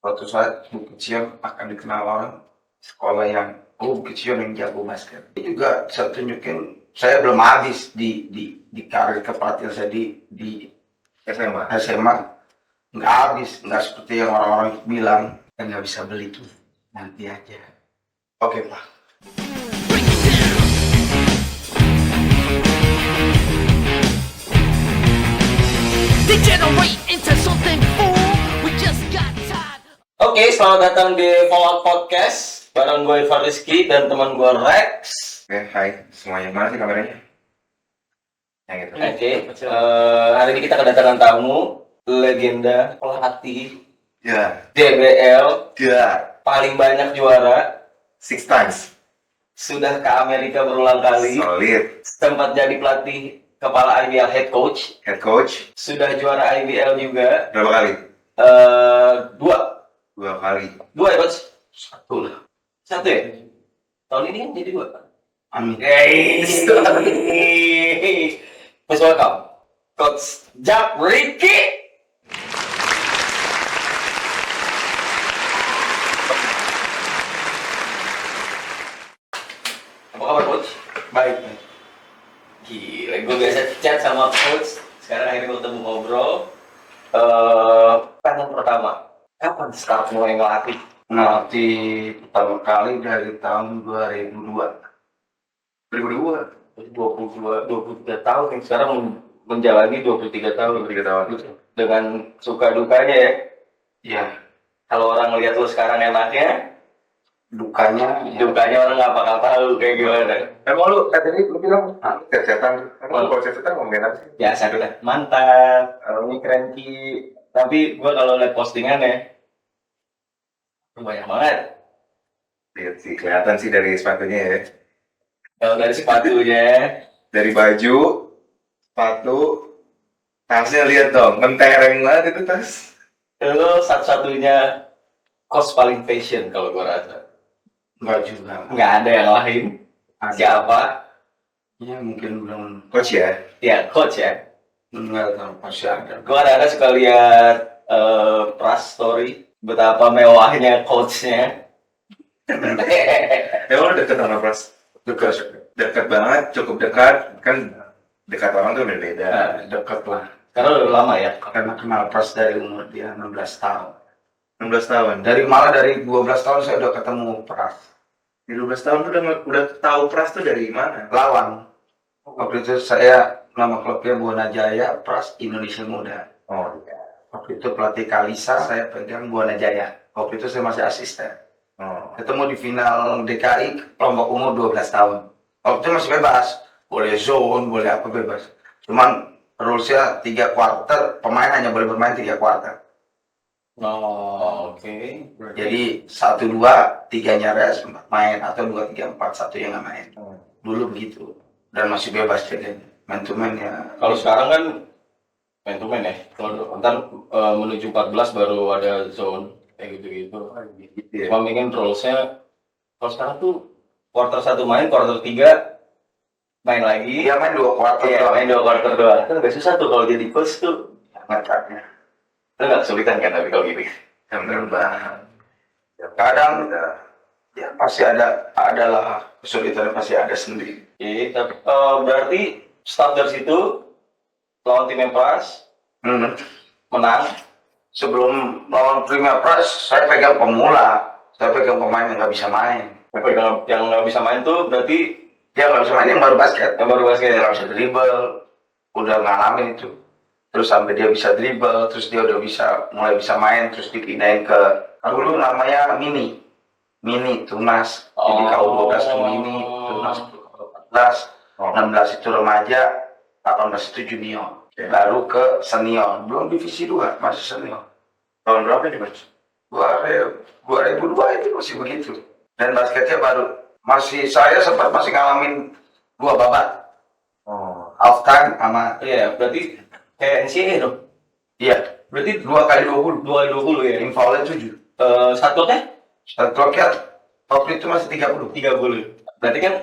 Suatu saat Bukit Sion akan dikenal orang sekolah yang Bukit Sion yang jago basket. Ini juga saya tunjukin saya belum habis di karir kepelatihan saya di SMA. Nggak habis, nggak seperti yang orang-orang bilang yang nggak bisa beli tuh nanti aja. Oke Pak. Oke, selamat datang di Fallout Podcast bareng gue Irfan Rizky dan teman gue Rex. Oke, hai semuanya. Mana sih kameranya? Yang itu. Oke, hari ini kita kedatangan tamu legenda pelatih Ya, DBL ya, paling banyak juara, 6 times. sudah ke Amerika berulang kali, Solid. sempat jadi pelatih kepala IBL head coach, Head coach. sudah juara IBL juga, Berapa kali? dua 2 kali. ya coach? Satu lah. Satu ya? Tahun ini kan jadi 2. Amin. Please welcome Coach Jack Ricky. Apa kabar Coach? Baik. Gila, gue biasa chat sama Coach. Sekarang akhirnya gue ketemu ngobrol. Pertanyaan pertama, kapan start mulai ngelatih? Ngelatih pertama kali dari tahun 2002. 23 tahun nih, sekarang menjalani 23 tahun. 23 tahun. Dengan suka dukanya ya. Iya. Kalau orang lihat lu sekarang enaknya, Dukanya orang nggak bakal tahu kayak gimana. Emang lu tadi lu bilang cecetan. Emang kalau cecetan ngomongin apa sih? Biasa udah mantap, ini keren Ki. Tapi gua kalau lihat postingannya banyak banget. Lihat sih, kelihatan sih dari sepatunya ya. Kalau dari sepatunya, Dari baju, sepatu, tasnya lihat dong, mentereng banget itu tas. lu satu-satunya cost paling fashion kalau gua rasa. Enggak juga. Nggak ada yang lain. Siapa? Ya mungkin belum. Coach ya? Ya coach ya. Enggak tahu pasti ada. Gua ada suka lihat Pras story betapa mewahnya coachnya. Emang lu deket sama Pras? Dekat banget, cukup dekat. Kan dekat orang tuh berbeda. Dekat lah. Karena udah lama ya. Karena kenal Pras dari umur dia 16 tahun. 16 tahun. Dari 12 tahun saya udah ketemu Pras. Di 12 tahun tuh udah tahu Pras tuh dari mana? Lawan. Waktu itu saya nama klubnya Buana Jaya, Pras Indonesia Muda. Oh iya. Waktu itu pelatih Kalisa, saya pegang Buana Jaya. Waktu itu saya masih asisten. Oh. Ketemu di final DKI kelompok umur 12 tahun. Waktu itu masih bebas, boleh zone, boleh apa bebas. Cuman rulesnya 3 quarter, pemain hanya boleh bermain 3 quarter. Oh, oke. Jadi 1, 2, 3-nya rest, 4 main, atau 2, 3, 4, 1 yang nggak main. Dulu begitu. Dan masih bebas jadinya. Man to man ya. Kalau sekarang kan man to man ya. Kalau ntar menuju 14 baru ada zone kayak gitu-gitu. Gitu ya. Cuma ingin rulesnya kalau sekarang tuh quarter 1 main, quarter 3 main lagi. Iya main 2 quarter Iya, doang. main 2 quarter doang. Kan agak susah tuh kalau jadi coach tuh. Ngacaknya. Lu nggak kesulitan kan tapi kalau gitu. Bener banget. Kadang ya pasti adalah kesulitan, pasti ada sendiri. Oke, tapi berarti start dari situ lawan tim yang kelas menang. Sebelum lawan Prima Pras, saya pegang pemula. Saya pegang pemain yang nggak bisa main. Yang nggak bisa main tuh berarti Dia nggak bisa main, yang baru basket. yang baru basket. Dia nggak bisa dribble. Udah ngalamin itu. Terus sampai dia bisa dribble, terus dia udah mulai bisa main, terus dipindahin ke dulu namanya Mini Tunas. Jadi KU 12 itu Mini, Tunas itu KU 14, 16 itu remaja, 18 itu junior. Baru ke senior, belum divisi 2, masih senior. Tahun berapa nih, Mas? 2002 itu masih begitu. Dan basketnya baru saya sempat masih ngalamin 2 babak. Oh. Half time sama Iya, berarti kayak NCAA dong. iya, Berarti 2 kali 20. 2 kali 20 ya. Yang foulnya 7. Satu teh Satu kloknya waktu itu masih 30. 30. Berarti kan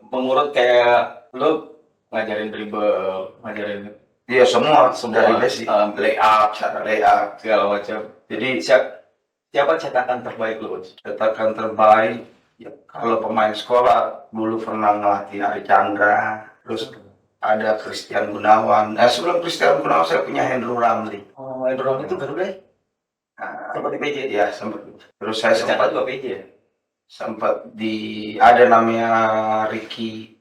mengurut kayak lu ngajarin dribble, ngajarin Iya semua semua dari basic. Layup, cara layup. segala macam. Jadi siap Siapa cetakan terbaik lo, Coach? Cetakan terbaik ya, kalau pemain sekolah dulu pernah ngelatih Archandra, terus ada Christian Gunawan. Nah, sebelum Christian Gunawan saya punya Hendro Ramli. Oh, Endron itu Garuda ya? Nah, Sempat di PJ? ya sempat. Terus saya Cetakan sempat juga PJ ya? sempat di ada namanya Richie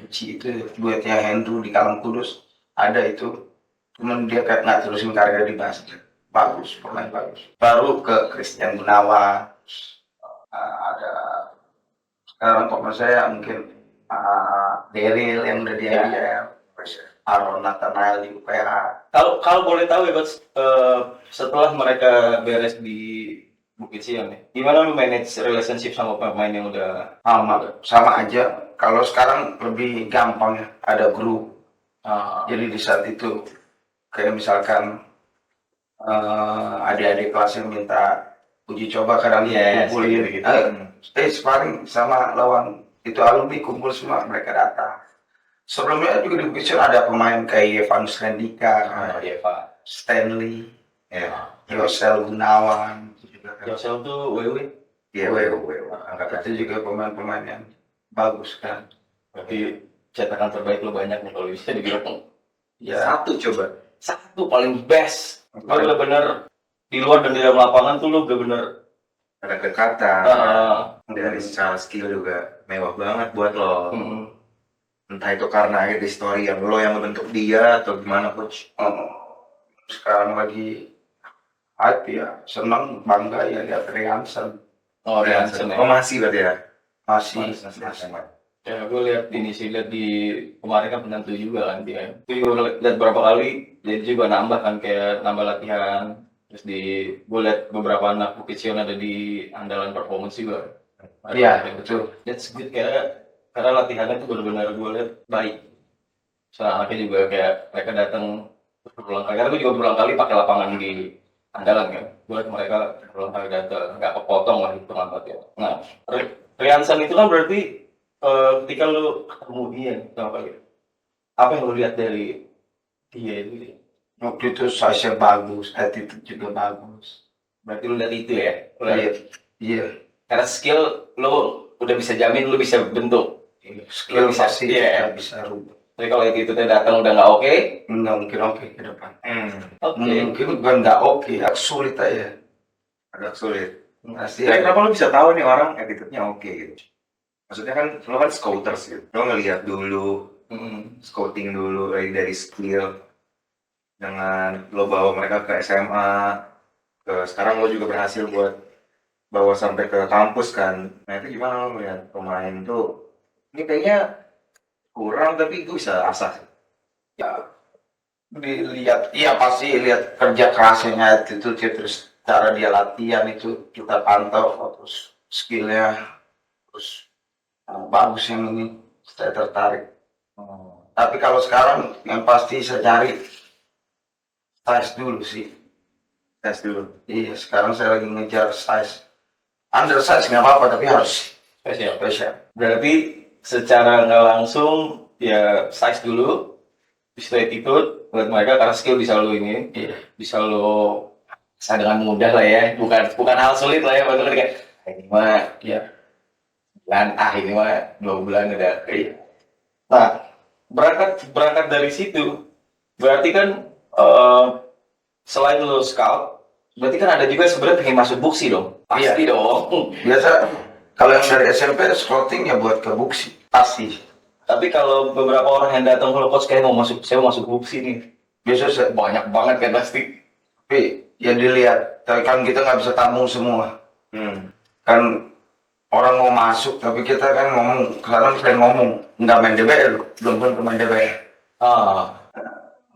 itu duetnya Hendro di Kalam Kudus, ada itu. Cuman dia kayak nggak terusin karir di basket. Bagus, pemain bagus. Baru ke Christian Gunawan. Ada sekarang pemain saya mungkin Daryl yang udah di IBL, Aaron Nathanael di UPH. Kalau boleh tahu ya, Coach, setelah mereka beres di Bukit Siam ya, gimana lu manage relationship sama pemain yang udah Sama aja. Kalau sekarang lebih gampang ya, ada grup. Jadi di saat itu kayak misalkan adik-adik kelas yang minta uji coba kadang kumpulin gitu. sparring sama lawan itu alumni kumpul semua mereka datang. Sebelumnya juga di Bukit Siam ada pemain kayak Evanus Rendika, Stanley, Yosel Gunawan, Yosel tuh WW. Iya, itu juga pemain-pemain yang bagus kan. Berarti cetakan terbaik lo banyak nih kalau bisa dibilang. Ya, Satu paling best. Lo bener-bener di luar dan di dalam lapangan tuh lo bener-bener Ada kedekatan. Dari secara skill juga mewah banget buat lo. Entah itu karena ada story yang lo yang membentuk dia atau gimana, Coach? sekarang lagi hype ya, senang bangga ya lihat Riansen Riansen ya. Oh, masih berarti ya? masih. Ya gue lihat di kemarin kan penentu juga kan dia. Itu juga lihat berapa kali dia juga nambah kan kayak nambah latihan. Terus gue lihat beberapa anak Bukit Siam ada di andalan performance juga. Iya, betul. That's good karena latihannya tuh benar-benar gue lihat baik. Soalnya anaknya juga kayak mereka datang berulang kali. Karena gue juga berulang kali pakai lapangan di andalan kan. Gue lihat mereka berulang kali datang, nggak kepotong lah itu ya. Nah, Riansen itu kan berarti ketika lu ketemu dia sama kali, apa yang lu lihat dari dia itu? Waktu itu size bagus, attitude juga bagus. Berarti lu lihat itu ya? Iya. Karena skill lu udah bisa jamin lu bisa bentuk. Skill bisa, pasti iya. bisa rubah. Tapi kalau itu datang udah nggak oke, Nggak mungkin oke ke depan. Oke. Mungkin bukan nggak oke, agak sulit aja. Agak sulit. Pasti. Tapi kenapa lo bisa tahu nih orang attitude-nya oke gitu? Maksudnya kan lo kan scouters gitu. Lo ngelihat dulu, scouting dulu dari skill. Dengan lo bawa mereka ke SMA, sekarang lo juga berhasil buat bawa sampai ke kampus kan. Nah itu gimana lo melihat pemain tuh? Ini kayaknya kurang tapi gue bisa asah. Ya, dilihat, iya pasti lihat kerja kerasnya itu terus cara dia latihan itu kita pantau, terus skillnya, terus bagus yang ini saya tertarik. Tapi kalau sekarang yang pasti saya cari size dulu sih. Tes dulu. Iya, sekarang saya lagi ngejar size. Under size nggak apa-apa tapi harus spesial. Berarti secara nggak langsung ya size dulu, bisa attitude buat mereka karena skill bisa lo ini, bisa lo bisa dengan mudah lah ya, bukan hal sulit lah ya, maksudnya kayak ini mah ya bulan ini mah 2 bulan udah. Nah berangkat dari situ berarti kan selain lo scout, berarti kan ada juga sebenarnya pengen masuk buksi dong, pasti dong. Biasa kalau yang dari SMP scouting ya buat ke buksi pasti. Tapi kalau beberapa orang yang datang kalau coach kayak saya mau masuk buksi nih, Biasa banyak banget kan pasti. tapi ya dilihat, kan kita nggak bisa tampung semua. Kan orang mau masuk tapi kita kan ngomong, sekarang saya ngomong nggak main DBL, belum tentu main DBL.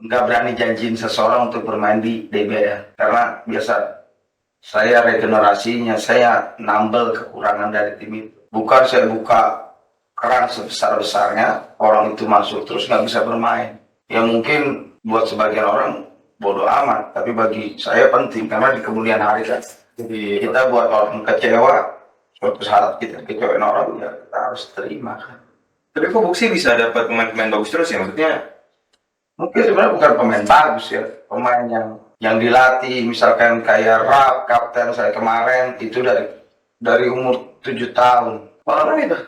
Nggak berani janjiin seseorang untuk bermain di DBL karena biasa saya regenerasinya, saya nambel kekurangan dari tim itu. Bukan saya buka keran sebesar-besarnya orang itu masuk terus nggak bisa bermain. Ya mungkin buat sebagian orang bodoh amat, tapi bagi saya penting karena di kemudian hari kan. Jadi kita buat orang kecewa, suatu saat kita kecewain orang ya kita harus terima kan. Tapi kok buksi bisa dapat pemain-pemain bagus terus ya? Maksudnya Mungkin sebenarnya bukan pemain bagus ya, pemain yang dilatih misalkan kayak Rap kapten saya kemarin itu dari umur 7 tahun. Orang itu.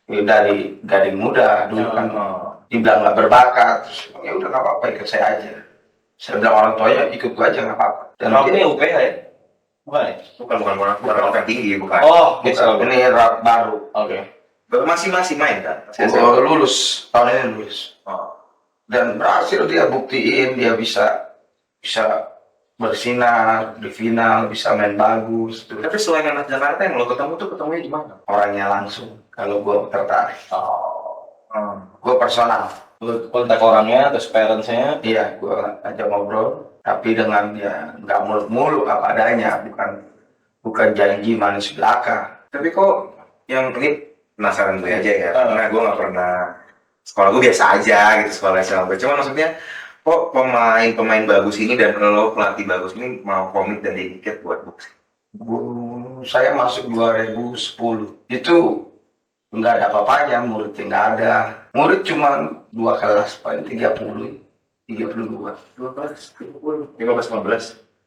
Ya, dari gading muda dulu kan Oh. dibilang nggak berbakat, terus ya udah nggak apa-apa ikut saya aja. Saya bilang orang tuanya ikut gua aja nggak apa-apa. Dan Rap ini dia, UPH ya? Bukan ya? Bukan orang tinggi, bukan. Oh, ini Rap baru. Oke. Masih main kan? Masih SMA. Oh, lulus tahun ini lulus. Oh. Dan berhasil dia buktiin dia bisa bersinar di final, bisa main bagus. Terus Tapi selain anak Jakarta yang lo ketemu tuh ketemunya di mana? orangnya langsung kalau gue tertarik. Oh. Gue personal. Lu kontak orangnya, terus parents-nya. Iya, gue ajak ngobrol. Tapi dengan dia nggak muluk-muluk apa adanya, bukan janji manis belaka. Tapi kok yang ini penasaran gue aja ya, karena gue nggak pernah sekolah gue biasa aja gitu sekolah SMA. Cuma maksudnya kok pemain bagus ini dan lo pelatih bagus ini mau komit dan dediket buat boxing? Saya masuk 2010. Itu nggak ada apa-apanya, muridnya nggak ada. Murid cuma 2 kelas, paling 32. 15-15.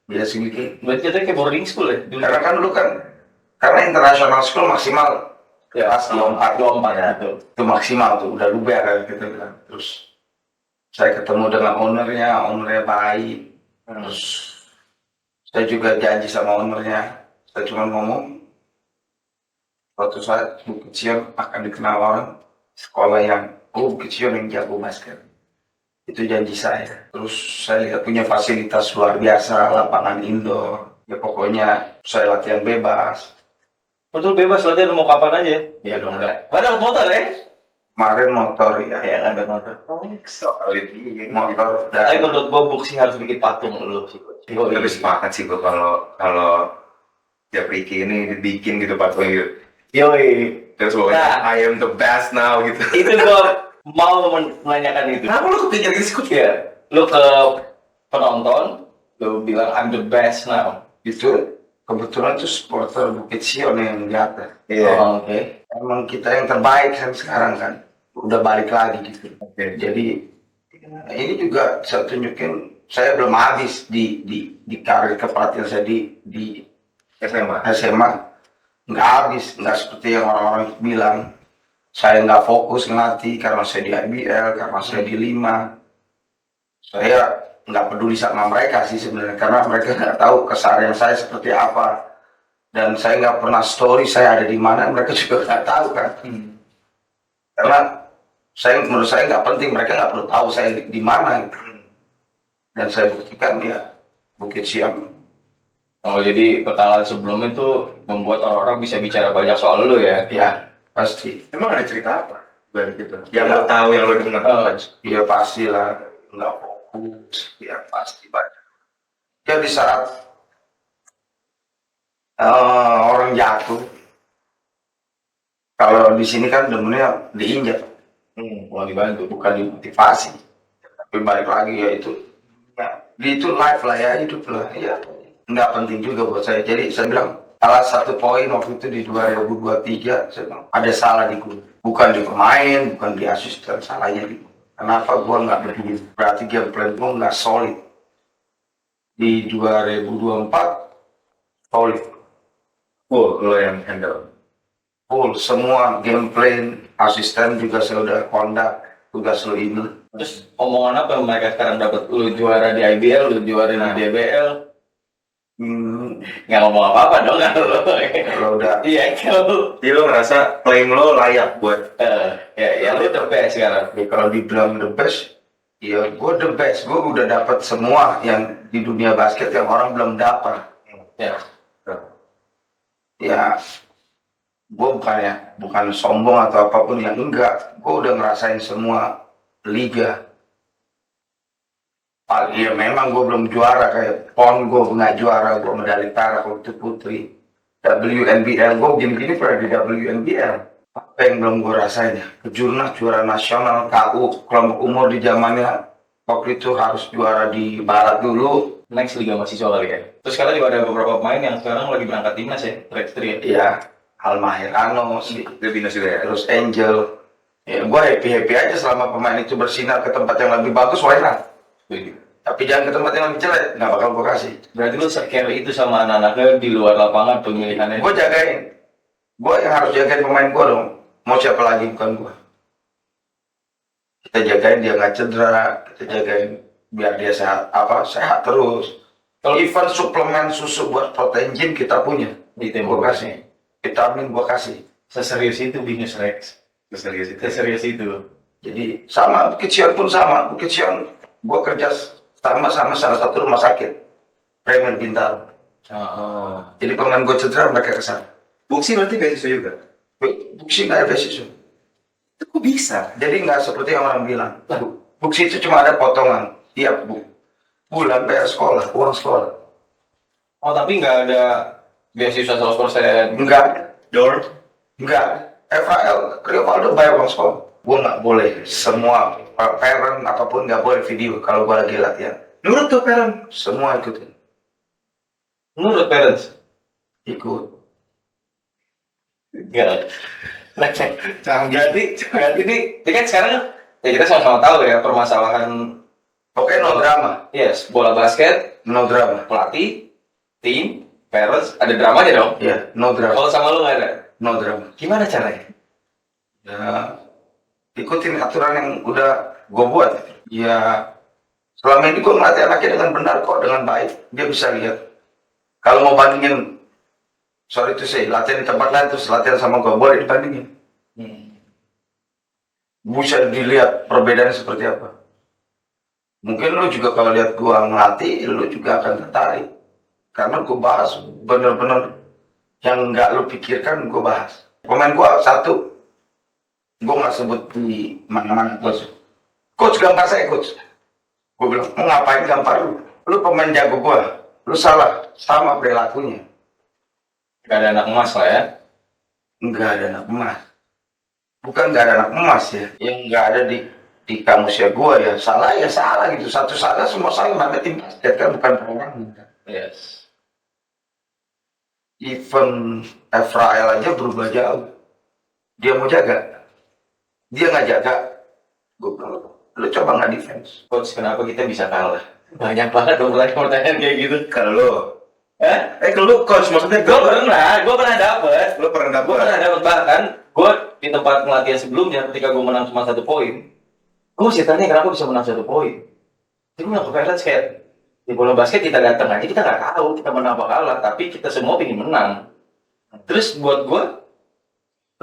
Biasa sedikit. Berarti kita kayak boarding school ya? Dulu. Karena kan dulu kan, karena international school maksimal kelas 24. 24 ya. Betul. Itu maksimal tuh, udah luber kan kita bilang. Terus saya ketemu dengan ownernya baik. Terus saya juga janji sama ownernya, saya cuma ngomong suatu saat Bukit Sion akan dikenal orang sekolah yang Bukit Sion yang jago basket. Itu janji saya. Terus saya lihat punya fasilitas luar biasa, lapangan indoor. Ya pokoknya saya latihan bebas. Betul bebas latihan mau kapan aja. Ya dong. Padahal motor ya? Kemarin motor ya, Ya kan ada motor. Solid. motor Tapi dan menurut gua boxing harus bikin patung dulu sih. Gue lebih sepakat sih gue kalau Japriki ini dibikin gitu patung gitu. Yoi. Terus pokoknya Nah. I am the best now gitu. Itu gua mau menanyakan itu. Kenapa lo kepikiran gitu? Ya, lu ke penonton, lu bilang I'm the best now. itu kebetulan tuh supporter Bukit Sion yang jatuh. Iya. Oh, oke. Emang kita yang terbaik kan sekarang kan, udah balik lagi gitu. Oke. Jadi ini juga saya tunjukin saya belum habis di karir kepelatihan saya di SMA. SMA, nggak habis, nggak seperti yang orang-orang bilang saya nggak fokus ngelatih karena saya di IBL, karena saya di 5. Saya nggak peduli sama mereka sih sebenarnya, karena mereka nggak tahu keseharian saya seperti apa, dan saya nggak pernah story saya ada di mana, mereka juga nggak tahu kan. Karena menurut saya nggak penting, mereka nggak perlu tahu saya di mana gitu. Dan saya buktikan ya Bukit Sion. Oh, jadi kekalahan sebelumnya itu membuat orang-orang bisa bicara banyak soal lu ya? Ya pasti, Emang ada cerita apa? Dari gitu. Yang lo tahu, yang lo dengar. ya pastilah nggak fokus, ya pasti banyak. Ya di saat orang jatuh, kalau di sini kan demennya diinjak, Mau dibantu. bukan dimotivasi. Tapi balik lagi ya itu live lah ya, hidup lah ya, nggak penting juga buat saya. Jadi saya bilang salah satu poin waktu itu di 2023 saya bilang ada salah di gue, bukan di pemain, bukan di asisten, salahnya di gue. Kenapa gue nggak begini? Berarti game plan gue nggak solid. Di 2024 solid, Lo yang handle. full semua game plan, asisten juga saya udah kondak, tugas lo ini. Terus omongan apa yang mereka sekarang dapat? Lu juara di IBL, lu juara di DBL. Nggak ngomong apa-apa dong Kalau udah Iya, kalau Jadi lo ngerasa claim lo layak buat ya lu the best sekarang. ya kalau dibilang the best, ya gue the best. Gue udah dapat semua yang di dunia basket yang orang belum dapat. Ya. Ya, gue bukan sombong atau apapun yang enggak. Gue udah ngerasain semua liga. Ya memang gue belum juara kayak PON, gue nggak juara, gue medali perak waktu putri. WNBL, gue gini-gini pernah di WNBL. Apa yang belum gue rasain ya? Kejurnas, juara nasional, KU, kelompok umur di zamannya waktu itu harus juara di barat dulu. Next Liga Mahasiswa kali ya. Terus sekarang juga ada beberapa pemain yang sekarang lagi berangkat timnas ya, Track Ya, Almahirano sih, Lebih juga ya. terus Angel. Ya gue happy aja selama pemain itu bersinar ke tempat yang lebih bagus, why not? Tapi jangan ke tempat yang lebih jelek, nggak bakal gue kasih. Berarti lu care itu sama anak-anaknya di luar lapangan pemilihannya. Gue jagain. Gue yang harus jagain pemain gue dong. Mau siapa lagi bukan gue. Kita jagain dia nggak cedera, kita jagain biar dia sehat terus. Kalau even suplemen susu buat protein gym kita punya, Di gue tembok kasih. Vitamin gue kasih. Seserius itu bisnis Rex. Serius itu. Seserius itu. Jadi sama Bukit Sion pun sama. Bukit Sion gue kerja sama salah satu rumah sakit, Premier Bintaro. Oh. Jadi pemain gue cedera mereka kesana. Buksi berarti beasiswa juga. Buksi nggak ada beasiswa. Itu kok bisa? Jadi nggak seperti yang orang bilang. Buksi itu cuma ada potongan tiap bulan bayar sekolah, uang sekolah. Oh tapi nggak ada beasiswa 100%. Enggak, Door. enggak. FAL, Rio Valdo bayar uang sekolah. Gue nggak boleh. Semua parent apapun nggak boleh video kalau gue lagi latihan. Nurut tuh parent. Semua ikutin. Menurut parents? Ikut. Enggak. Berarti ini kan sekarang ya kita sama-sama tahu ya permasalahan. Oke, no drama. Yes, bola basket, No drama. pelatih, tim, parents, ada dramanya dong. Iya, no drama. Kalau sama lu nggak ada. No drama. Gimana caranya? Ya, ikutin aturan yang udah gue buat. Ya, selama ini gue ngelatih anaknya dengan benar kok, dengan baik. Dia bisa lihat. Kalau mau bandingin, sorry to say, latihan di tempat lain terus latihan sama gue, boleh dibandingin. Bisa dilihat perbedaannya seperti apa. Mungkin lu juga kalau lihat gue ngelatih, lu juga akan tertarik. Karena gue bahas bener-bener yang nggak lu pikirkan, gue bahas. Pemain gue satu, gue nggak sebut di mana-mana, coach gambar saya coach. Gue bilang, mau ngapain gambar lu? Lu pemain jago gue, lu salah, sama perilakunya. Gak ada anak emas lah ya. Nggak ada anak emas. Bukan nggak ada anak emas ya, yang nggak ada di kamusnya gue ya salah gitu. Satu salah semua salah, namanya tim basket kan bukan orang. Yes. Even Efrael aja berubah jauh. Dia mau jaga, dia nggak jaga. Gue bilang, lu coba nggak defense. Coach, kenapa kita bisa kalah? Banyak banget dong pertanyaan kayak gitu. Kalau lo. Kalau lu coach maksudnya Gue pernah dapet. Lu pernah Gue dapet? pernah dapet bahkan gue di tempat pelatihan sebelumnya ketika gue menang cuma 1 poin, gue mesti tanya kenapa bisa menang 1 poin. Jadi gue bilang ke parents kayak di bola basket kita datang aja kita nggak tahu kita menang apa kalah, tapi kita semua ingin menang. Terus buat gue,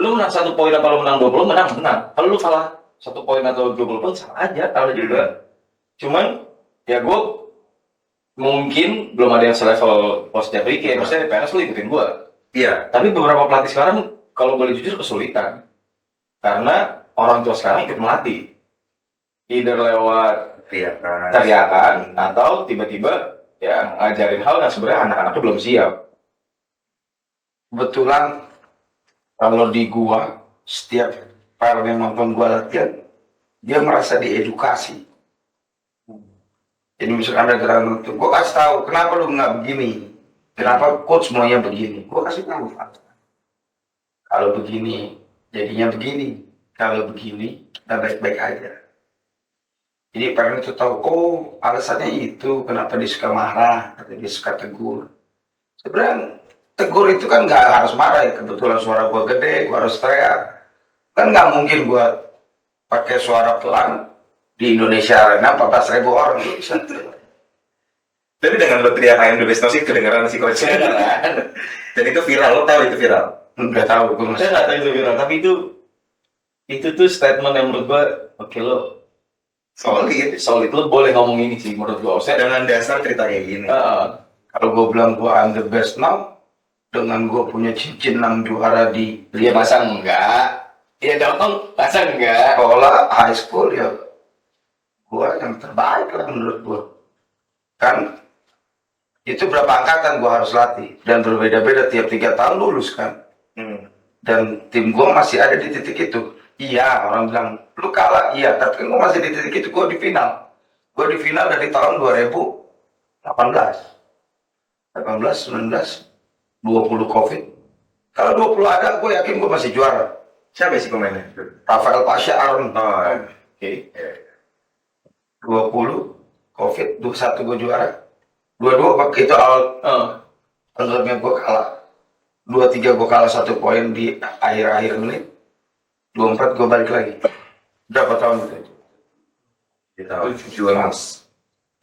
lu menang 1 poin apa lu menang 20 menang. Kalau lu kalah 1 poin atau 20 poin sama aja kalah juga. Cuman ya gue mungkin belum ada yang selevel Coach Ricky, maksudnya parents lu ikutin gue. Iya. Tapi beberapa pelatih sekarang kalau boleh jujur kesulitan karena orang tua sekarang ikut melatih, either lewat teriakan atau tiba-tiba ya ngajarin hal yang sebenarnya anak-anaknya belum siap. Kebetulan kalau di gua setiap parent yang nonton gua latihan, dia merasa diedukasi. Jadi misalkan ada gerakan itu, gua kasih tahu kenapa lu nggak begini, kenapa coach maunya begini, gua kasih tahu. Kalau begini jadinya begini, kalau begini kita baik-baik aja. Jadi parent itu tahu, oh alasannya itu kenapa dia suka marah, atau dia suka tegur. Sebenarnya tegur itu kan nggak harus marah ya, kebetulan suara gua gede, gua harus teriak. Kan nggak mungkin gua pakai suara pelan di Indonesia Arena 14.000 orang nggak bisa. Tapi dengan lo teriak ayam the best sih kedengeran si coach. Dan itu viral, lo tahu itu viral? Nggak tahu gua Saya nggak tahu itu viral, tapi itu tuh statement yang menurut gua oke lo solid lo boleh ngomong ini sih menurut gua. Dengan dasar cerita kayak gini. Kalau gua bilang gua I'm the best now, dengan gua punya cincin 6 juara di Dia masa enggak? Iya dong, masa enggak? sekolah high school ya, gua yang terbaik lah menurut gua. Kan itu berapa angkatan gua harus latih dan berbeda-beda tiap 3 tahun lulus kan. Dan tim gua masih ada di titik itu. Iya, orang bilang lu kalah, iya, tapi kan gua masih di titik itu. Gua di final. Gua di final dari tahun 2018, 19, 20 COVID. Kalau 20 ada, gue yakin gue masih juara. Siapa sih pemainnya? Rafael Pasha Aaron. Oh, Oke. 20 COVID 21 gue juara. 22 waktu itu awal anggapnya gue kalah. 23 gue kalah 1 poin di akhir-akhir menit. 24 gue balik lagi. Berapa tahun itu? Di tahun juara emas.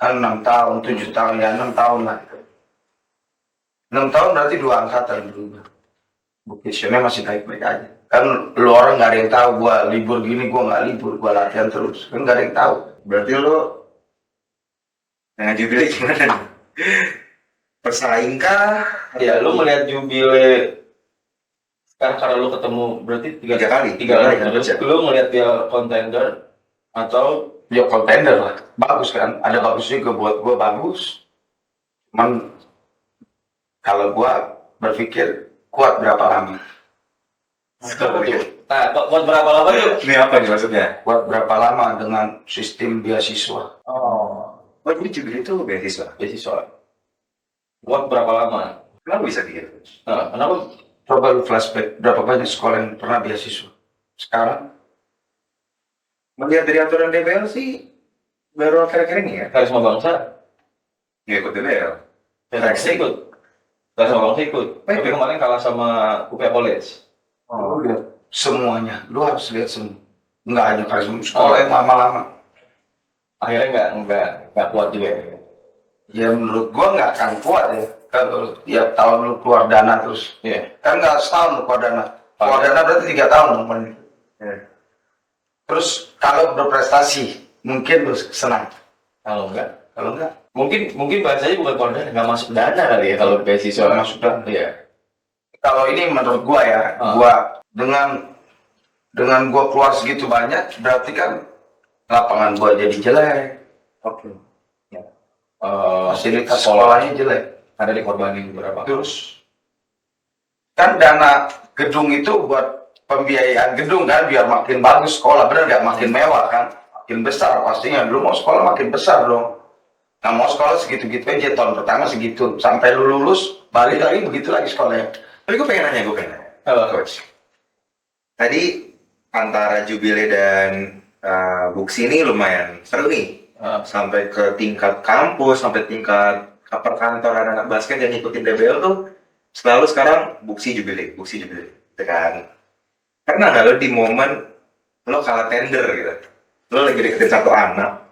6 tahun, 7 tahun, ya 6 tahun lah. 6 tahun berarti 2 angkatan dulu. Buktinya masih baik-baik aja. Kan lu orang gak ada yang tahu gue libur gini, gue gak libur, gue latihan terus. Kan gak ada yang tahu. Berarti lo dengan Jubilee gimana nih? Persaing kah? Ya, lu melihat Jubilee sekarang karena lu ketemu berarti tiga kali terus lu ngelihat dia contender atau Ya contender lah. Bagus kan. Ada bagus juga buat gue bagus. Cuman kalau gue berpikir kuat berapa lama. buat berapa lama tuh? Ini apa nih maksudnya? Kuat berapa lama dengan sistem beasiswa. Oh, Jadi Jubilee itu beasiswa. beasiswa. Buat berapa lama? Kenapa bisa gitu? Kenapa? Coba lu flashback berapa banyak sekolah yang pernah beasiswa. Sekarang Melihat dari aturan DBL sih baru akhir-akhir ini ya. Karisma Bangsa Nggak ikut DBL. Seleksi ikut. Karisma Bangsa ikut. Oh, Tapi ikut. kemarin kalah sama UP College. lu lihat semuanya. Lu harus lihat semua. Enggak hanya karisma sekolah yang lama-lama. Akhirnya nggak kuat juga. Ya menurut gua nggak akan kuat ya. Kalau tiap tahun lu keluar dana terus. Iya. Kan nggak setahun lu keluar dana. Keluar dana berarti 3 tahun teman. Ya. Terus kalau berprestasi mungkin lu senang. Kalau enggak, Kalau enggak mungkin bahasanya bukan keluar dana, nggak masuk dana kali ya kalau beasiswa. nggak masuk dana. Iya. Kalau ini menurut gua ya, gua dengan gua keluar segitu banyak berarti kan lapangan gua jadi jelek. Oke. Fasilitas sekolahnya jelek. Ada dikorbanin beberapa. Terus kan dana gedung itu buat pembiayaan gedung kan biar makin bagus sekolah, bener nggak, makin mewah kan, makin besar pastinya. Dulu mau sekolah makin besar dong. Nah mau sekolah segitu-gitu aja, tahun pertama segitu, sampai lu lulus balik lagi begitu lagi sekolahnya. Tapi gue pengen nanya. Coach. Tadi antara Jubilee dan Buksi ini lumayan seru nih. Sampai ke tingkat kampus, sampai tingkat perkantoran anak basket yang ngikutin DBL tuh selalu sekarang Buksi Jubilee, gitu kan? Karena nggak lo di momen lo kalah tender gitu, lo lagi deketin satu anak,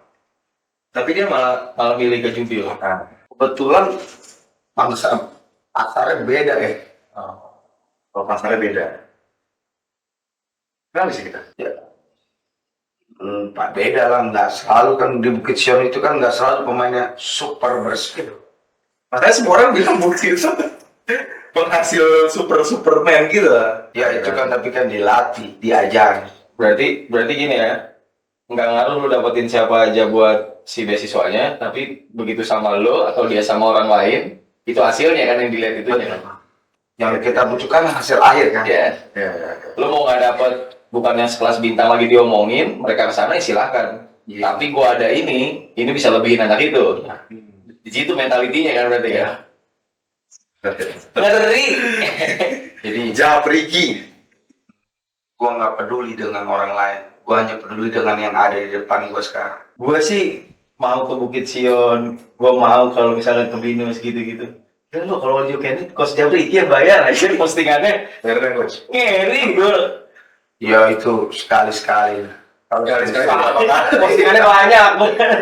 tapi dia malah Kalau milih ke Jubil. Kebetulan bangsa pasarnya beda ya. kalau pasarnya beda. Kenapa sih kita? Pak beda lah, nggak selalu kan di Bukit Sion itu kan nggak selalu pemainnya super berskill. Makanya semua orang bilang Buksi itu penghasil superman gitu. Ya itu kan tapi kan dilatih, diajar. Berarti gini ya, nggak ngaruh lu dapetin siapa aja buat si beasiswanya, tapi begitu sama lo atau dia sama orang lain, itu hasilnya kan yang dilihat itu ya. Yang kita butuhkan hasil akhir kan. Ya. Lo mau nggak dapet bukannya sekelas bintang lagi diomongin, mereka kesana ya silahkan. Tapi gua ada ini bisa lebihin anak itu. Di situ mentalitinya kan berarti ya. Ngeri. Jadi Jabriki. gua nggak peduli dengan orang lain, gua hanya peduli dengan yang ada di depan gua sekarang. Gue sih mau ke Bukit Sion, gue mau kalau misalnya ke Binus gitu-gitu. Ya lo kalau you can cost Jabri itu yang bayar aja postingannya. Beneran coach. Ngeri gue. Ya itu sekali-sekali. Kalau Sekali-sekali. Postingannya banyak.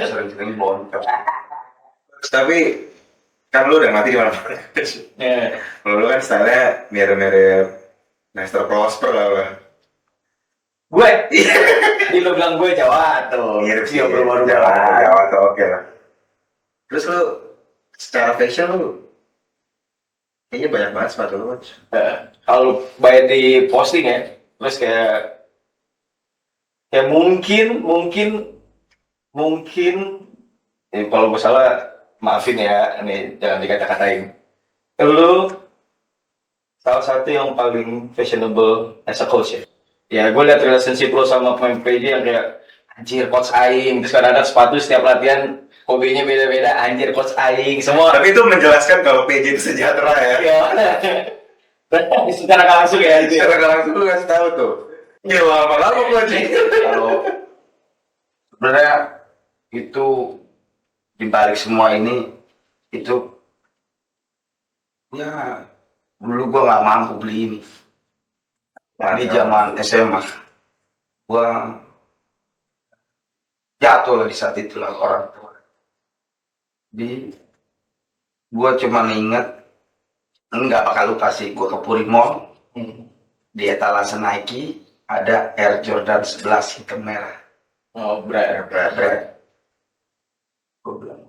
sering-sering bontong. Tapi kan lu udah mati di mana-mana. Ya. Kalau lu kan stylenya mirip-mirip Lester Prosper lah lu. Gue, jadi lo bilang gue Jawa tuh. Mirip sih. Iya, baru Jawa tuh oke lah. Terus lu secara fashion lu kayaknya banyak banget sepatu lu. Coach. Kalau bayar di posting ya, terus kayak mungkin kalau gue salah maafin ya, ini jangan dikata-katain. Lu salah satu yang paling fashionable as a coach ya. Ya gue liat relationship lo sama pemain PJ yang kayak anjir coach aing, terus kadang-kadang sepatu setiap latihan hobinya beda-beda, anjir coach aing semua. Tapi itu menjelaskan kalau PJ itu sejahtera ya. Ya, secara nggak langsung ya. Secara nggak langsung lu kasih tahu tuh. Ya lama-lama coach. Kalau sebenarnya itu di balik semua ini itu ya dulu gue nggak mampu beli ini. Di zaman SMA gue jatuh lah di saat itulah orang tua. Di gue cuma inget nggak bakal lupa sih, gue ke Puri Mall di etalase Nike ada Air Jordan 11 hitam merah. Oh, berat. Gue bilang,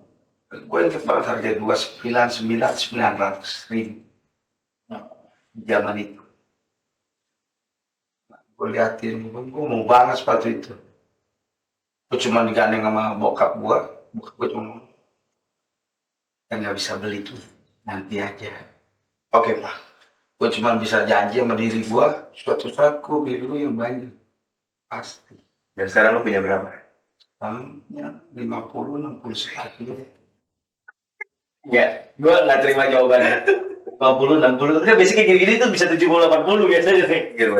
gue inget banget harga 29.900.000 di zaman itu. Gue liatin, gue mau banget sepatu itu. Gue cuma digandeng sama bokap gue cuma kan nggak bisa beli tuh, nanti aja. Oke pak, gue cuma bisa janji sama diri gue, suatu saat gue beli dulu yang banyak, pasti. Dan sekarang lu punya berapa? Pahamnya 50-60 sepatu. Enggak, gue nggak terima jawabannya. 50, 60, kan basicnya gini-gini tuh bisa 70, 80 biasanya nih. Gitu,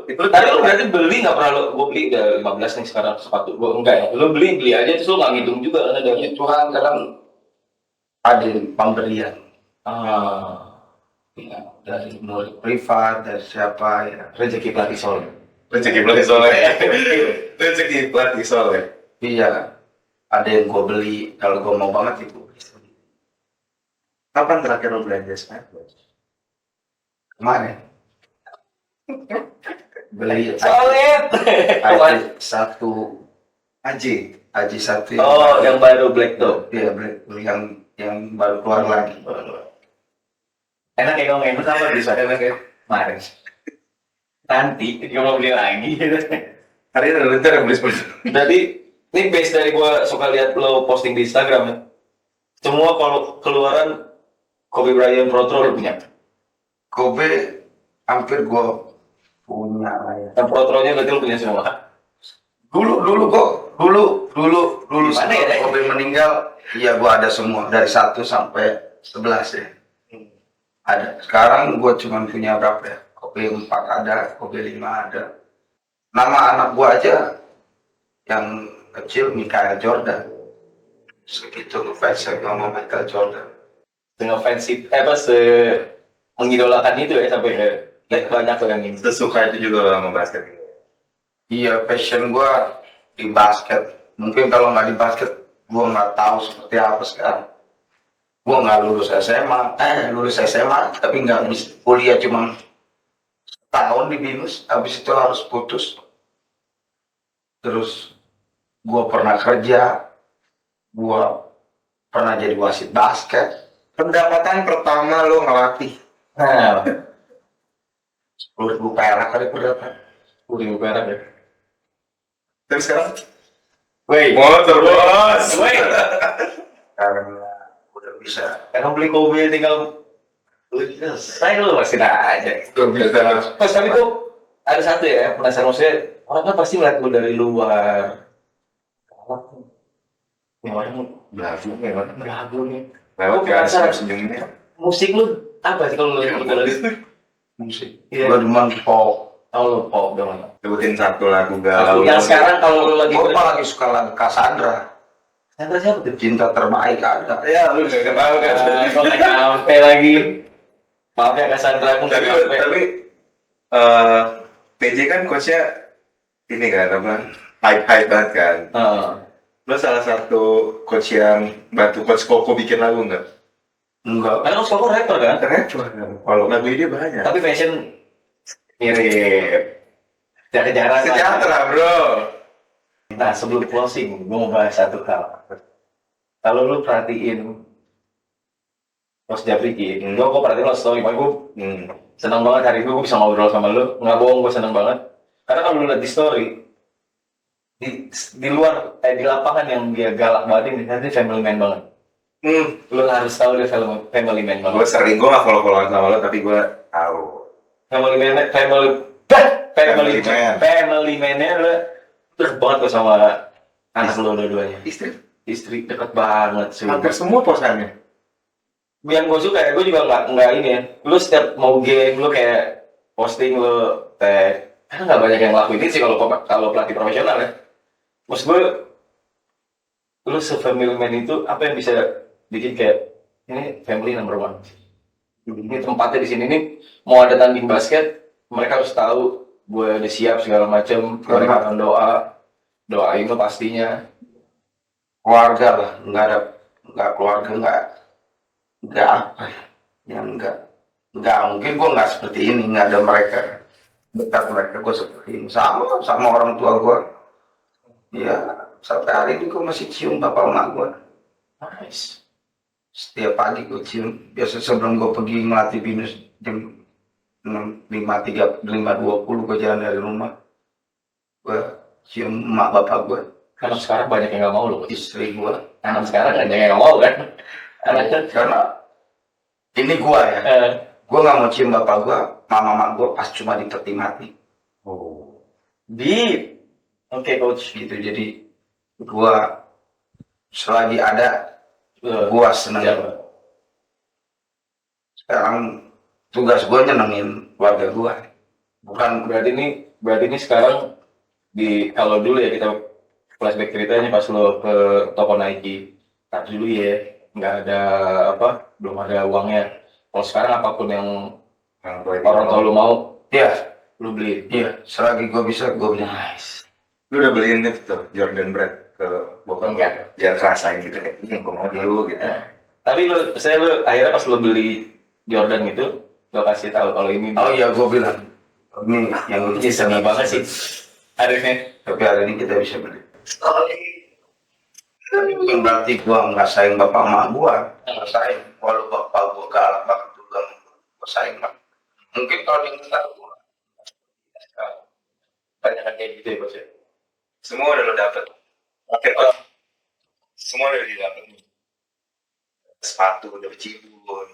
itu Tapi lu berarti beli nggak pernah lu, gue beli udah 15 nih sekarang sepatu, gue enggak ya. Lu beli aja terus lu nggak ngitung juga kan ada. Ya Tuhan kadang ada pemberian. Ya, dari murid privat, dari siapa ya. Rezeki pelatih Sol. rezeki pelatih soleh. Rezeki pelatih soleh. Iya, ada yang gue beli, kalau gue mau banget itu beli. Kapan terakhir lo belanja sepatu? Kemarin beli Solid. Aji satu, Aji. Aji satu. Oh, yang baru black tuh. Iya, beli yang baru keluar lagi. Enak ya ngomongin apa bisa enak ya. Kemarin. Nanti dia mau beli lagi. Hari ini ada rencana beli sepatu. Jadi ini base dari gua suka lihat lo posting di Instagram ya. Semua kalau keluaran Kobe Bryant Pro Tour lo punya. Kobe hampir gue punya lah ya. Dan Pro Tournya berarti lo punya semua. Dulu Gimana ya? Kobe meninggal, iya gue ada semua dari 1 sampai 11 ya. Ada. Sekarang gue cuma punya berapa ya? Kobe 4 ada, Kobe 5 ada. Nama anak gue aja yang kecil Michael Jordan. Segitu ngefansnya sama Michael Jordan. Dengan fancy mengidolakan itu ya sampai banyak yang ini. Sesuka itu juga sama basket. Iya, passion gue di basket. Mungkin kalau nggak di basket, gue nggak tahu seperti apa sekarang. Gue nggak lulus SMA, tapi nggak bisa kuliah cuma setahun di BINUS, habis itu harus putus. Terus gue pernah kerja, gue pernah jadi wasit basket. Pendapatan pertama lo ngelatih. Nah, 10.000 perak kali berapa? 10.000 perak ya. Tapi sekarang Woi, motor bos. woi. Karena udah bisa. Karena beli Kobe tinggal selesai lo masih aja. Udah bisa. Pas tapi tuh ada satu ya penasaran maksudnya orang kan pasti ngeliat lo dari luar. Yang orang Belagu memang. belagu nih. Lewat Gua kan penasaran. senyumnya. Musik lu apa sih kalau lu dari Musik. Iya. Gue demen pop. oh lu pop dong. Sebutin satu lagu galau. Yang sekarang kalau lu lagi Gue lagi suka lagu Cassandra. Sandra siapa tuh? Cinta terbaik ada. Ya lu gak tahu kan. Kok nggak nyampe lagi. Maaf ya Cassandra aku nggak nyampe. Tapi PJ kan coachnya ini kan apa? Hype banget kan. Lo salah satu coach yang bantu coach Koko bikin lagu nggak? Enggak. Karena Koko rapper kan? Keren cuma kalau lagu dia banyak. Tapi fashion mirip. Jarang-jarang. Sejahtera bro. Nah sebelum closing, gue mau bahas satu hal. Kalau lu perhatiin Coach Javriki, gue perhatiin lo story, gue senang banget hari ini gue bisa ngobrol sama lu. Nggak bohong, gue senang banget. Karena kalau lu lihat di story, di luar di lapangan yang dia galak banget ini, nanti family man banget. Lu harus tahu dia family man banget. Gue nggak follow sama lo tapi gue tahu. Family man-nya lu deket banget tuh sama anak lu dua-duanya. Istri deket banget sih. Hampir semua posannya. Yang gue suka ya, gue juga nggak ini ya. Lu setiap mau game lu kayak posting lu tag. Karena nggak banyak yang ngelakuin ini sih kalau pelatih profesional ya. Maksud gue lu se-family man itu apa yang bisa bikin kayak ini family number one? Ini tempatnya di sini nih, mau ada tanding basket, mereka harus tahu gue udah siap segala macam. Mereka akan doain lo pastinya. Keluarga lah, nggak keluarga, nggak apa ya, yang nggak mungkin gue nggak seperti ini, nggak ada mereka dekat mereka gue seperti ini, sama orang tua gue ya, sampai hari ini gue masih cium bapak emak gue Nice. setiap pagi. Gue cium biasa sebelum gue pergi melatih binus jam 5.20 gue jalan dari rumah, gue cium emak bapak gue, Karena sekarang banyak yang nggak mau loh. istri gue, Anak sekarang banyak yang nggak mau kan? karena ini gue ya, gue nggak mau cium bapak gue, mama gue pas cuma di peti mati. Oh. Deep. Oke coach. Gitu, jadi gue selagi ada gue seneng. Siapa? Sekarang tugas gue nyenengin keluarga gue, bukan Berarti ini sekarang kalau dulu ya kita flashback ceritanya pas lo ke toko Nike, tak dulu ya nggak ada belum ada uangnya. Kalau sekarang apapun yang orang tua lu mau, ya. lu beli. Iya, selagi gue bisa gue beli. Nice. Lu udah beliin itu tuh Jordan Brand ke bokap? Enggak. Jangan kerasain gitu kayak ini yang gue mau dulu gitu. Tapi lu akhirnya pas lu beli Jordan itu, lo kasih tahu kalau ini. Oh iya, gue bilang ini yang Ini seni banget sih. Hari ini. tapi hari ini kita bisa beli. Tapi bukan berarti gue nggak sayang bapak emak gue, nggak sayang. Walau bapak gue galak banget juga, gue sayang banget. Mungkin kalau dia nggak gue, Banyak kayak gitu ya bos ya. Semua udah lo dapet. Oke, semua udah didapet nih. Sepatu udah cibun.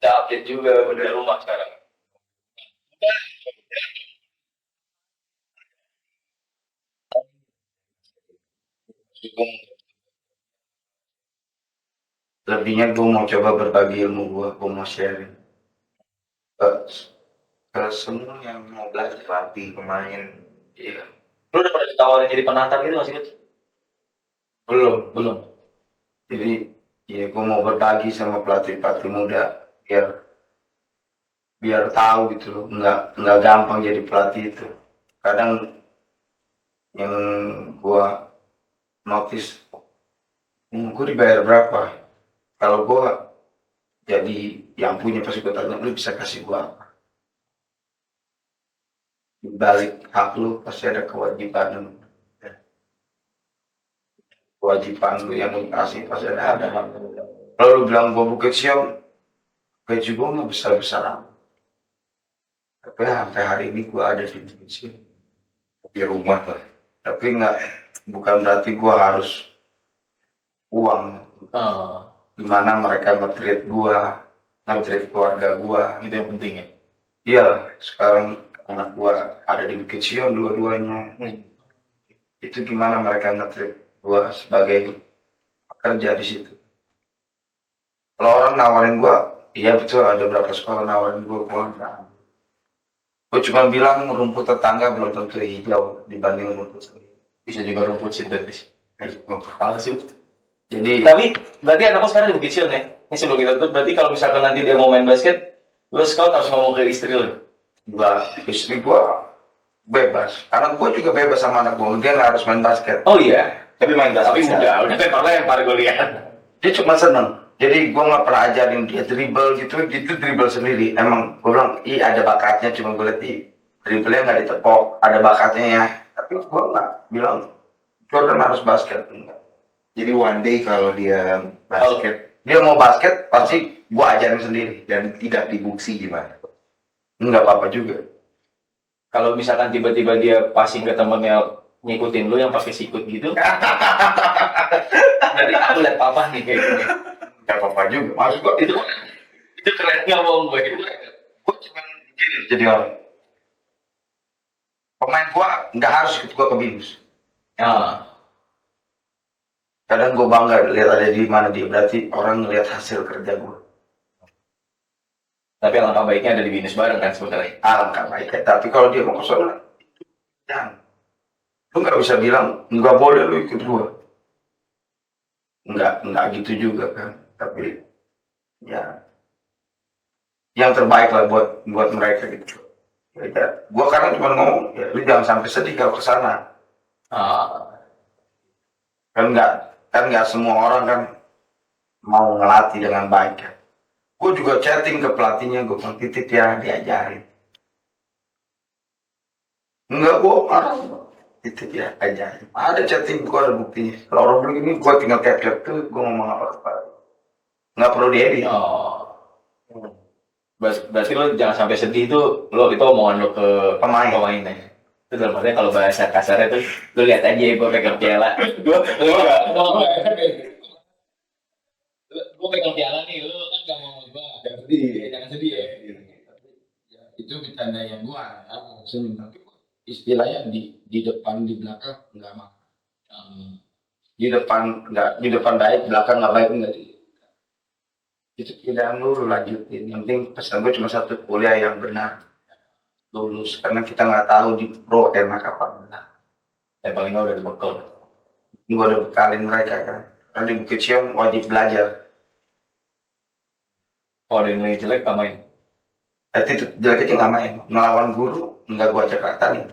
Udah update juga udah rumah sekarang. lebihnya gue mau coba berbagi ilmu gue mau sharing ke, ke semua yang mau belajar. Pelatih, pemain. Iya, Lu udah pernah ditawarin jadi penantang gitu nggak sih Coach? Belum. jadi ya gue mau berbagi sama pelatih muda biar tahu gitu loh, nggak gampang jadi pelatih itu. Kadang yang gue notice, gue dibayar berapa, kalau gue jadi yang punya pasti gue tanya, lu bisa kasih gue apa? Di balik hak lu pasti ada kewajiban lu. Kewajiban lu yang lu kasih pasti ada. Kalau lu bilang gue Bukit Siong, gaji gue nggak besar-besaran, tapi sampai hari ini gue ada di Bukit Siong. Di rumah lah. Tapi bukan berarti gue harus uang. Gimana mereka nge-treat gue, nge-treat keluarga gue. Itu yang penting ya. Iya, sekarang anak gue ada di Bukit Siong dua-duanya. Itu gimana mereka nge-treat gue sebagai pekerja di situ. Kalau orang nawarin gue, iya betul ada beberapa sekolah nawarin gue enggak. Gue cuma bilang rumput tetangga belum tentu hijau dibanding rumput sendiri. Bisa juga rumput sintetis. Kalah sih. Jadi Tapi berarti anakku sekarang di Bukit Siong ya. Ini sebelum kita tutup, berarti kalau misalkan nanti dia mau main basket, lu scout harus ngomong ke istri lu. istri gue bebas, anak gue juga bebas sama anak gue, dia nggak harus main basket. Oh iya. Tapi main Tapi basket. udah lempar gue lihat. Dia cuma seneng. Jadi gue nggak pernah ajarin dia dribble gitu dribble sendiri. Emang gue bilang, ada bakatnya, cuma gue lihat di dribblenya nggak ditepok, ada bakatnya ya. Tapi gue nggak bilang Jordan harus basket. Enggak. Jadi one day kalau dia basket Dia mau basket pasti gue ajarin sendiri. dan tidak dibuksi gimana? Nggak apa-apa juga. Kalau misalkan tiba-tiba dia passing ke temennya ngikutin lu yang pakai sikut gitu. Jadi aku lihat papa nih kayak gini. Nggak apa-apa juga. Maksud gue Itu keren ngomong gue. gue cuma gini jadi orang. Pemain gue nggak harus ikut gue ke binus. Ya. Kadang gue bangga lihat ada di mana dia, berarti orang ngelihat hasil kerja gue. Tapi alangkah baiknya ada di binus bareng kan sebenarnya. Alangkah baiknya, tapi kalau dia mau ke sana, jangan. Lu nggak bisa bilang nggak boleh lu ikut gua. Nggak gitu juga kan. Tapi ya yang terbaik lah buat mereka gitu. Ya, gua karena cuma ngomong, ya, lu jangan sampai sedih kalau ke sana. Ah, Kan nggak semua orang kan mau ngelatih dengan baik kan. Gue juga chatting ke pelatihnya, gue bilang Titit ya diajarin. Enggak bohong, Titit ya ajarin. Ada chatting gue, ada buktinya. Kalau orang bilang ini gue tinggal capture tuh, gue ngomong apa-apa. Nggak perlu diedit. oh. Berarti lo jangan sampai sedih itu lo itu omongan lo ke Pemain. pemainnya. Itu dalam artinya kalau bahasa kasarnya tuh lo lihat aja gue pegang piala. Gue pegang piala nih, lo kan gak mau gue. Jangan sedih ya. Ya, itu bercanda yang gua ya, maksudnya tapi istilahnya di depan di belakang nggak mah. Di depan baik, belakang nggak baik, enggak. Itu pilihan lu lanjutin. Yang penting pesan gue cuma satu, kuliah yang benar, lulus. Karena kita nggak tahu di pro enak apa enggak. Yang paling nggak udah dibekal. Gue udah bekalin mereka kan. Karena di Bukit Siong wajib belajar. Kalau ada yang nilai jelek gak main. Itu jelek aja nggak main. Melawan guru nggak gue ajak kata nih.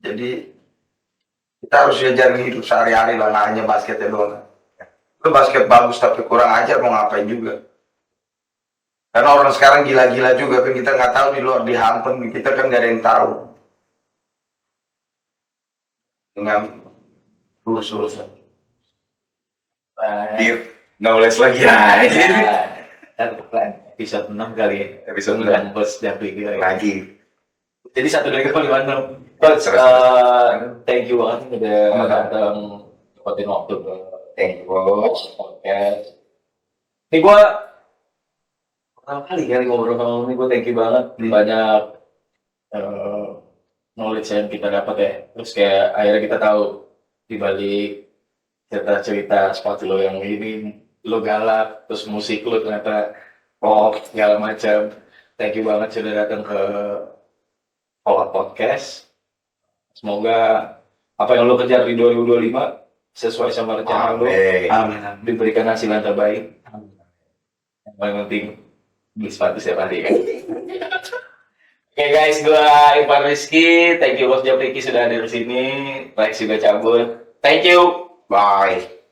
Jadi kita harus diajarin hidup sehari-hari lah, nggak hanya basketnya doang. Lu basket bagus tapi kurang ajar mau ngapain juga. Karena orang sekarang gila-gila juga kan, kita nggak tahu di luar dihampun, kita kan nggak ada yang tahu. Dengan lurus-lurus. Deep knowledge lagi ya. Episode 6 kali ya. Episode 9 plus Japri gitu ya. Lagi. Jadi satu dari kepala mana? Coach, thank you banget udah datang dapetin waktu ke Thank you, Coach. podcast. Ini gue pertama kali ngobrol sama lu nih, gue thank you banget. Banyak knowledge yang kita dapat ya. Terus kayak akhirnya kita tahu di balik cerita-cerita sepatu lo yang ini, lo galak, terus musik lo ternyata pop, segala macam. Thank you banget sudah datang ke Pola Podcast. Semoga apa yang lo kejar di 2025 sesuai sama rencana lo, Amin. diberikan hasil yang terbaik. Yang paling penting beli sepatu setiap hari kan. Oke guys, gue Irfan Rizky. Thank you Coach Japriki sudah ada di sini. Rex juga cabut. Thank you. Bye.